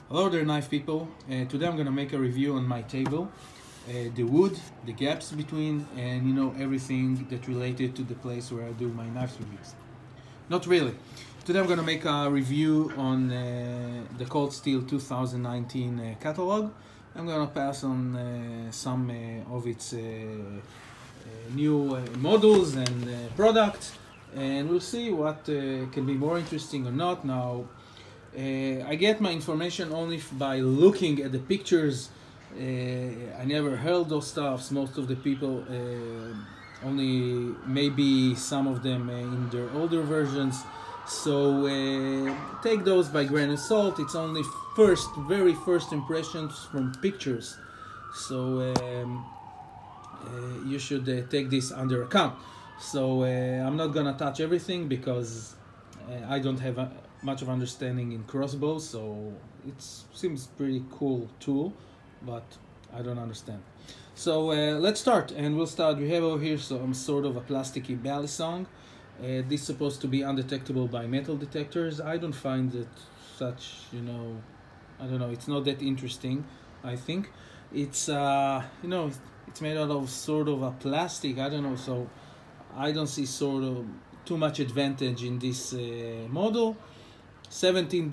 Hello there, knife people. Today I'm going to make a review on my table, the wood, the gaps between, and everything that related to the place where I do my knife reviews. Not really. Today I'm going to make a review on the Cold Steel 2019 catalog. I'm going to pass on some of its new models and products, and we'll see what can be more interesting or not. Now, I get my information only by looking at the pictures. I never held those stuffs. Most of the people, only maybe some of them in their older versions. So take those by grain of salt. It's only very first impressions from pictures. So you should take this under account. So I'm not gonna touch everything because I don't have much of understanding in crossbows, so it seems pretty cool tool, but I don't understand. So let's start, and we'll start. We have over here some sort of a plasticky balisong. This is supposed to be undetectable by metal detectors. I don't find it such, I don't know, it's not that interesting. I think it's it's made out of sort of a plastic, I don't know, so I don't see sort of too much advantage in this model. $17,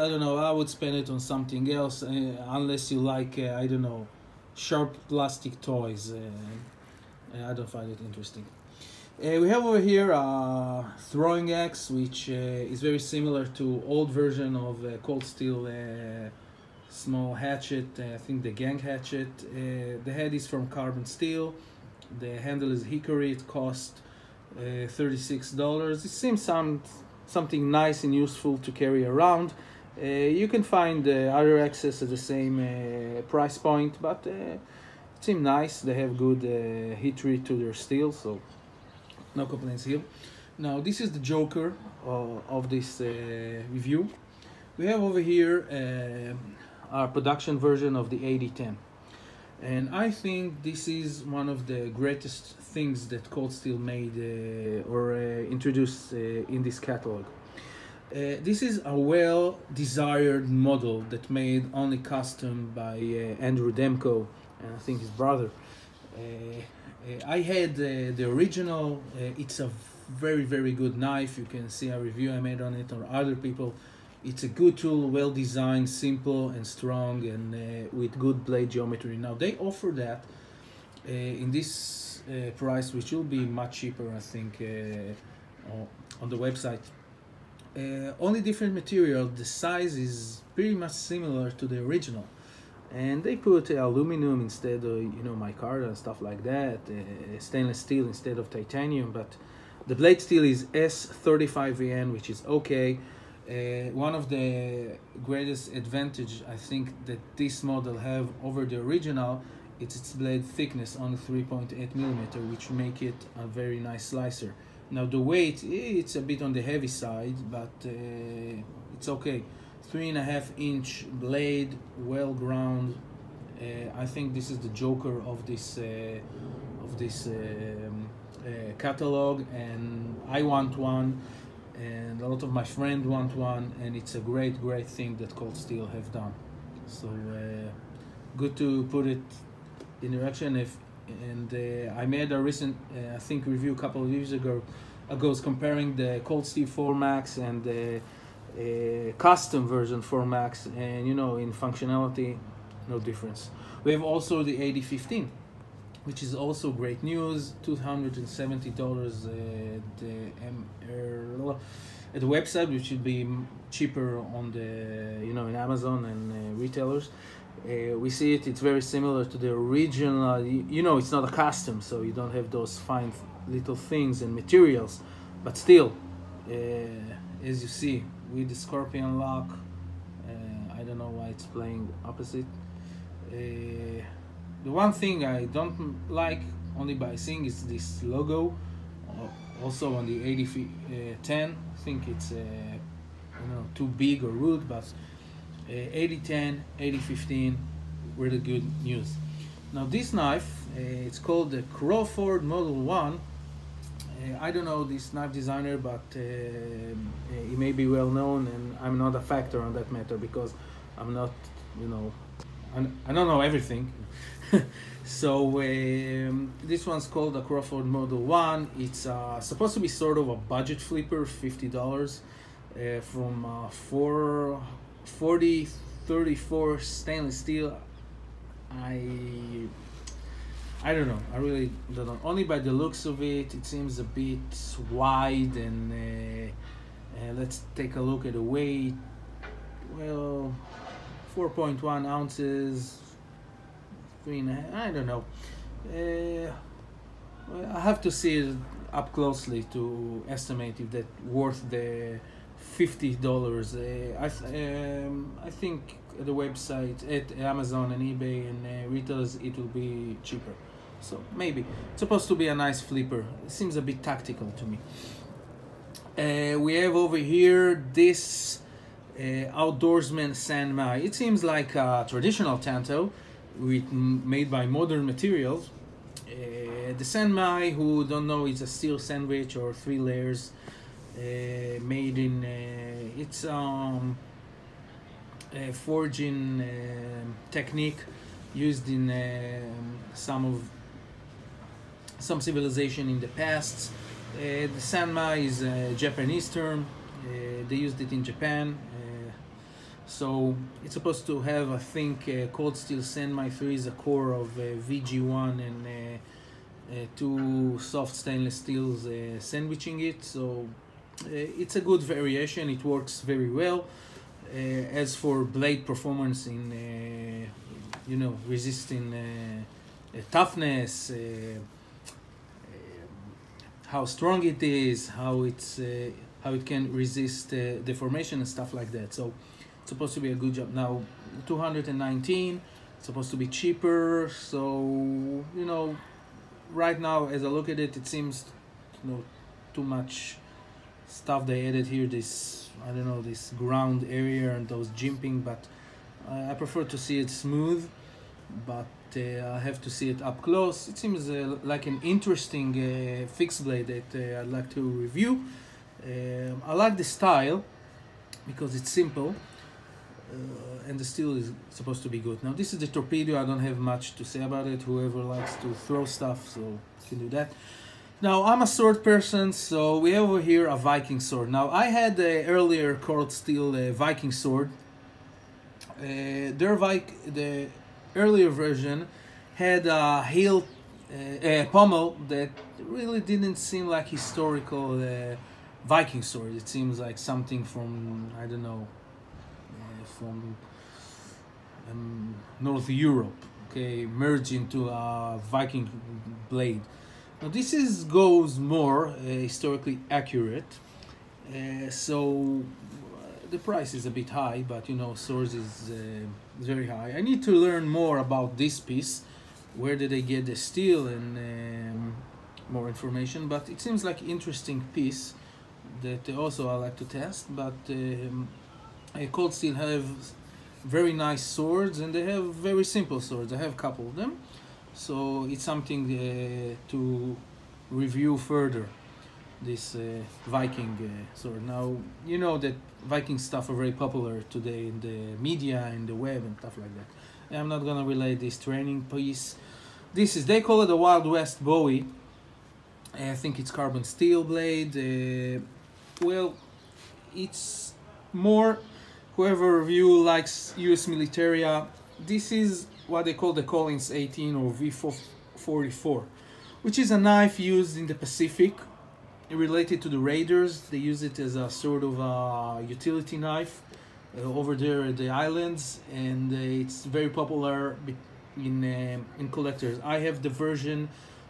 I don't know, I would spend it on something else, unless you like, I don't know, sharp plastic toys. I don't find it interesting. We have over here a throwing axe, which is very similar to old version of Cold Steel small hatchet, I think the gang hatchet. The head is from carbon steel, the handle is hickory. It cost $36. It seems something nice and useful to carry around. You can find other axes at the same price point, but it seems nice. They have good heat treat to their steel, so no complaints here. Now this is the joker of this review. We have over here our production version of the 8010. And I think this is one of the greatest things that Cold Steel made or introduced in this catalog. This is a well-desired model that made only custom by Andrew Demko and I think his brother. I had the original. It's a very good knife. You can see a review I made on it or other people. It's a good tool, well designed, simple and strong, and with good blade geometry. Now they offer that in this price, which will be much cheaper, I think, on the website. Only different material. The size is pretty much similar to the original, and they put aluminum instead of micarta and stuff like that. Stainless steel instead of titanium, but the blade steel is S35VN, which is okay. One of the greatest advantage I think that this model have over the original, it's its blade thickness, only 3.8 millimeter, which make it a very nice slicer. Now the weight, it's a bit on the heavy side, but it's okay. 3.5 inch blade, well ground. I think this is the joker of this catalog, and I want one. And a lot of my friends want one, and it's a great thing that Cold Steel have done. So good to put it in your action. I made a recent I think review a couple of years ago comparing the Cold Steel 4 Max and the custom version 4 Max, and in functionality no difference. We have also the 8015, which is also great news. $270 at the website, which should be cheaper on the in Amazon and retailers. We see it's very similar to the original. It's not a custom, so you don't have those fine little things and materials, but still, as you see with the scorpion lock, I don't know why it's playing opposite. The one thing I don't like only by seeing is this logo. Also on the 8010, I think it's too big or rude, but 8010, 8015, really good news. Now this knife, it's called the Crawford Model 1. I don't know this knife designer, but he may be well known, and I'm not a factor on that matter because I'm not, you know, I don't know everything. So this one's called the Crawford Model 1. It's supposed to be sort of a budget flipper, $50, from 4034 stainless steel. I don't know. I really don't know. Only by the looks of it, it seems a bit wide. And let's take a look at the weight. Well, 4.1 ounces. 3.5. I don't know. Well, I have to see it up closely to estimate if that's worth the $50. I think at the website, at Amazon and eBay and retailers, it will be cheaper. So maybe it's supposed to be a nice flipper. It seems a bit tactical to me. We have over here this outdoorsman Sanmai. It seems like a traditional tanto made by modern materials. The Sanmai, who don't know, it's a steel sandwich or 3 layers, made in it's forging technique used in some civilization in the past. The Sanmai is a Japanese term. They used it in Japan. So it's supposed to have, I think, cold steel Sanmai 3 is a core of VG1 and 2 soft stainless steels sandwiching it. So it's a good variation. It works very well. As for blade performance in, resisting toughness, how strong it is, how it can resist deformation and stuff like that. So it's supposed to be a good job. Now, 219, it's supposed to be cheaper. So right now, as I look at it, it seems too much stuff they added here. This ground area and those jimping, but I prefer to see it smooth. But I have to see it up close. It seems like an interesting fixed blade that I'd like to review. I like the style because it's simple, and the steel is supposed to be good. Now this is the torpedo. I don't have much to say about it. Whoever likes to throw stuff, so can do that. Now I'm a sword person, so we have over here a Viking sword. Now I had the earlier cold steel Viking sword. The earlier version had a hilt pommel that really didn't seem like historical Viking sword. It seems like something from, I don't know, from North Europe, okay, merged into a Viking blade. Now this goes more historically accurate, so the price is a bit high, but swords is very high. I need to learn more about this piece. Where did they get the steel and more information? But it seems like interesting piece that also I like to test. But cold steel have very nice swords, and they have very simple swords. I have a couple of them, so it's something to review further. This Viking sword. Now that Viking stuff are very popular today in the media and the web and stuff like that. And I'm not gonna relate this training piece. They call it a Wild West Bowie. I think it's carbon steel blade. Well, it's more, whoever review likes US militaria. This is what they call the Collins 18 or V44, which is a knife used in the Pacific. Related to the raiders, they use it as a sort of a utility knife over there at the islands, and it's very popular in collectors. I have the version,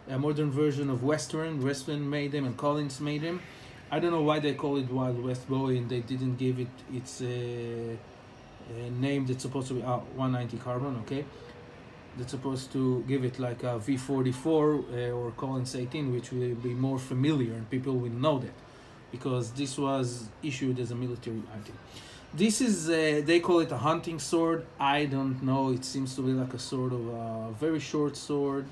a modern version of Western made them and Collins made them. I don't know why they call it Wild West Bowie and they didn't give it its name that's supposed to be 190 carbon, okay? That's supposed to give it like a V44 or Collins 18, which will be more familiar and people will know that because this was issued as a military item. This is, they call it a hunting sword. I don't know, it seems to be like a sort of a very short sword.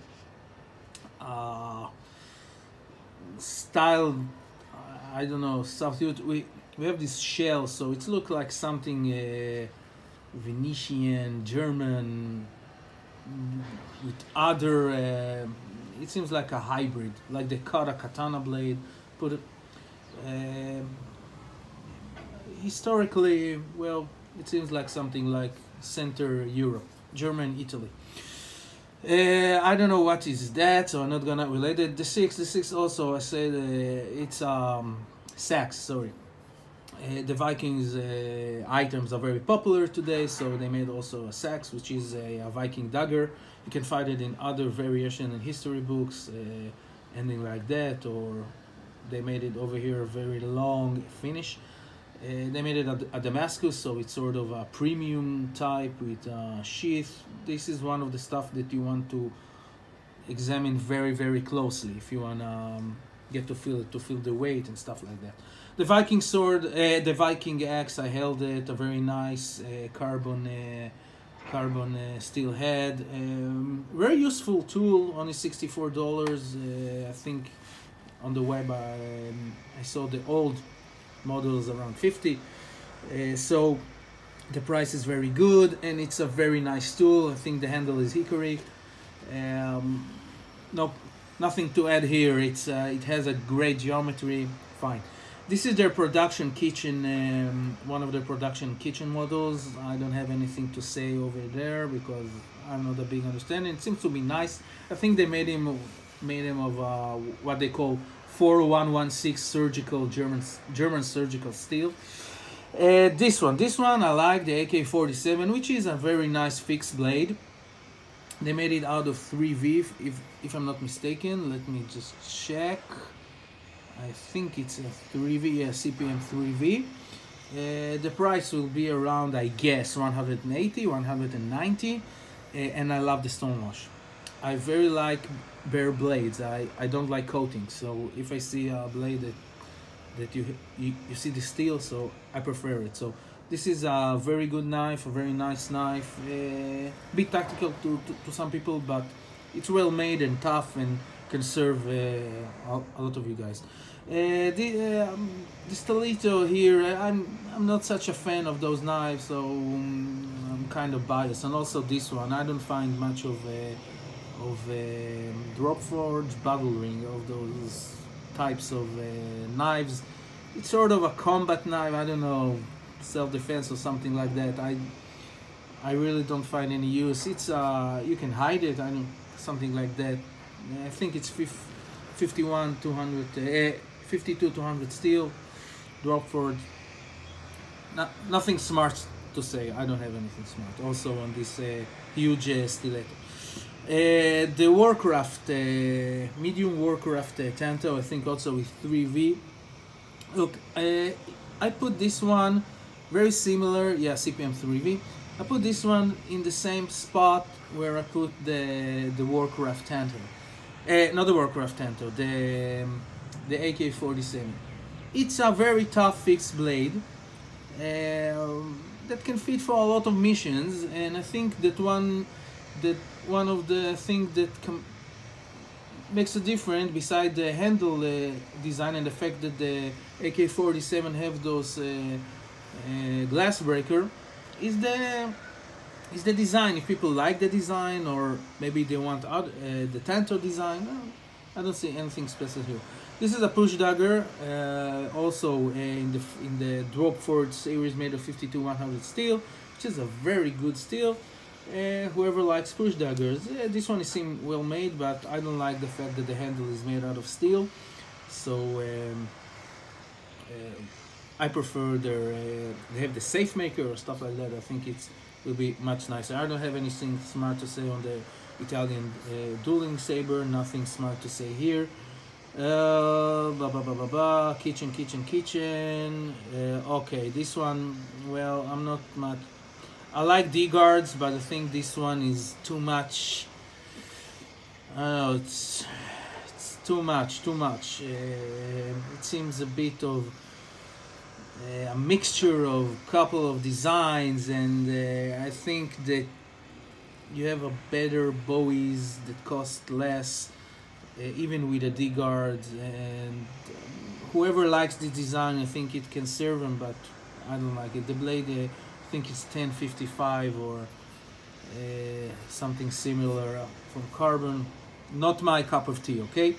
Style, I don't know, substitute. We have this shell, so it looks like something Venetian, German, with other. It seems like a hybrid, like they cut a katana blade, put it. Uh, Historically, well, it seems like something like Center Europe, German, Italy. I don't know what is that, so I'm not gonna relate it. The six also I said it's sax. Sorry, the Vikings items are very popular today, so they made also a sax, which is a Viking dagger. You can find it in other variation in history books, ending like that, or they made it over here a very long finish. They made it at Damascus, so it's sort of a premium type with sheath. This is one of the stuff that you want to examine very, very closely if you want to get to feel the weight and stuff like that. The Viking sword, the Viking axe, I held it, a very nice carbon steel head. Very useful tool, only $64. I think on the web I saw the old models around 50, so the price is very good and it's a very nice tool. I think the handle is hickory. No, nothing to add here. It has a great geometry. Fine. This is their production kitchen, one of the production kitchen models. I don't have anything to say over there because I'm not a big understanding. It seems to be nice. I think they made him of what they call 4116 surgical German surgical steel. This one I like, the AK-47, which is a very nice fixed blade. They made it out of 3V, if I'm not mistaken. Let me just check. I think it's a 3V, yeah, CPM 3V. The price will be around, I guess, 180, 190, and I love the stonewash. I very like bare blades. I don't like coating, so if I see a blade that you see the steel, so I prefer it. So this is a very good knife, a very nice knife. Bit tactical to some people, but it's well made and tough and can serve a lot of you guys. The Stilito here, I'm not such a fan of those knives, so I'm kind of biased. And also this one, I don't find much of drop forge, battle ring, of those types of knives. It's sort of a combat knife, I don't know, self-defense or something like that. I really don't find any use. It's you can hide it, I don't, something like that. I think it's 51 200 52 200 steel, drop forge. Nothing smart to say. I don't have anything smart also on this huge stiletto. The Warcraft, medium Warcraft Tanto, I think also with 3V. Look, I put this one very similar, yeah, CPM 3V. I put this one in the same spot where I put the Warcraft Tanto. Not the Warcraft Tanto, the AK-47. It's a very tough fixed blade that can fit for a lot of missions, and I think that one of the things that makes a difference, beside the handle design and the fact that the AK-47 have those glass breaker, is the design. If people like the design, or maybe they want the Tanto design, I don't see anything special here. This is a push dagger, also in the drop forge series, made of 52-100 steel, which is a very good steel. Whoever likes push daggers, this one seems well made, but I don't like the fact that the handle is made out of steel. So I prefer they have the safe maker or stuff like that. I think it will be much nicer. I don't have anything smart to say on the Italian dueling saber. Nothing smart to say here. Kitchen. Okay, this one, well, I'm not much. I like D-guards, but I think this one is too much. I don't know, it's too much. It seems a bit of a mixture of a couple of designs, and I think that you have a better bowies that cost less, even with a D-guard, and whoever likes the design, I think it can serve them, but I don't like it. The blade think it's 1055 or something similar from carbon. Not my cup of tea, okay?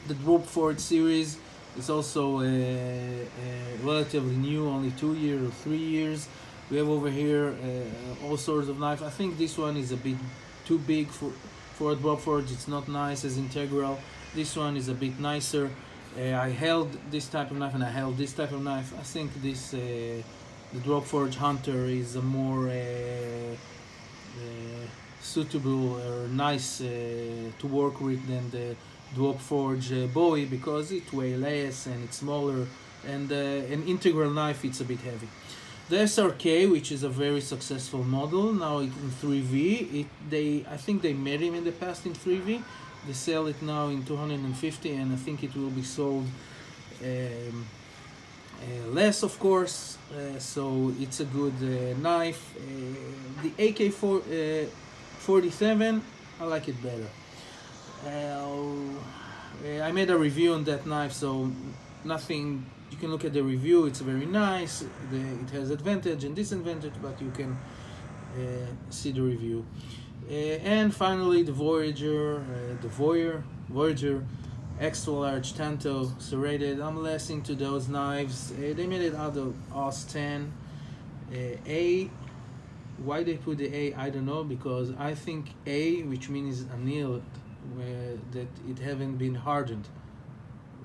The Drop Forge series is also relatively new, only 2 years or 3 years. We have over here all sorts of knives. I think this one is a bit too big for a Drop Forge. It's not nice as integral. This one is a bit nicer. I held this type of knife and I held this type of knife. I think this the Drop Forge Hunter is a more suitable or nice to work with than the Drop Forge Bowie, because it weighs less and it's smaller, and an integral knife, it's a bit heavy. The SRK, which is a very successful model now in 3V, I think they made him in the past in 3V. They sell it now in 250, and I think it will be sold less, of course. So it's a good knife. The AK-47, I like it better. I made a review on that knife, so nothing. You can look at the review. It's very nice. It has advantage and disadvantage, but you can see the review. And finally, the Voyager, Voyager extra large Tanto serrated. I'm less into those knives. They made it out of OS 10 A. Why they put the A, I don't know, because I think A, which means annealed, that it haven't been hardened.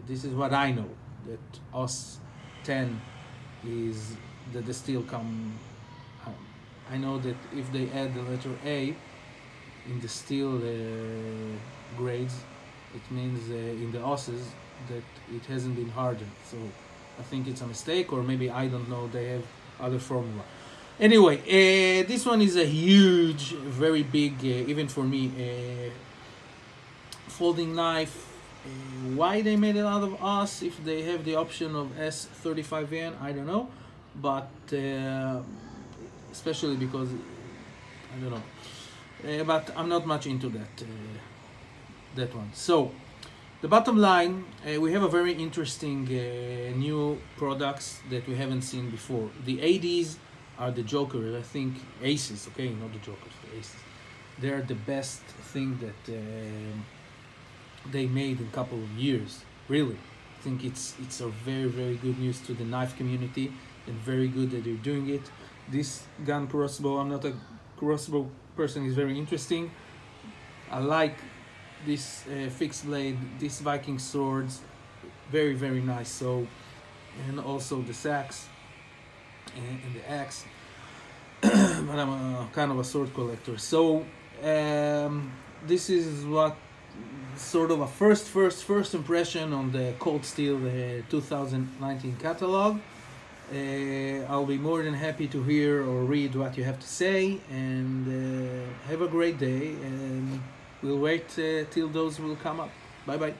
This is what I know, that OS 10 is that the steel come. I know that if they add the letter A in the steel grades, it means in the osses that it hasn't been hardened. So I think it's a mistake, or maybe I don't know, they have other formula. Anyway, this one is a huge, very big, even for me, folding knife. Why they made it out of OS if they have the option of S35N, I don't know, but especially because I don't know. But I'm not much into that one. So the bottom line, we have a very interesting new products that we haven't seen before. The ADs are the jokers, I think. Aces, okay, not the jokers, the aces. They're the best thing that they made in a couple of years, really. I think it's a very, very good news to the knife community, and very good that they're doing it. This gun crossbow, I'm not a crossbow person, is very interesting. I like this fixed blade, these Viking swords, very, very nice. So, and also the sax and the axe. But I'm kind of a sword collector. So this is what sort of a first impression on the Cold Steel 2019 catalog. I'll be more than happy to hear or read what you have to say, and have a great day, and we'll wait till those will come up. Bye bye.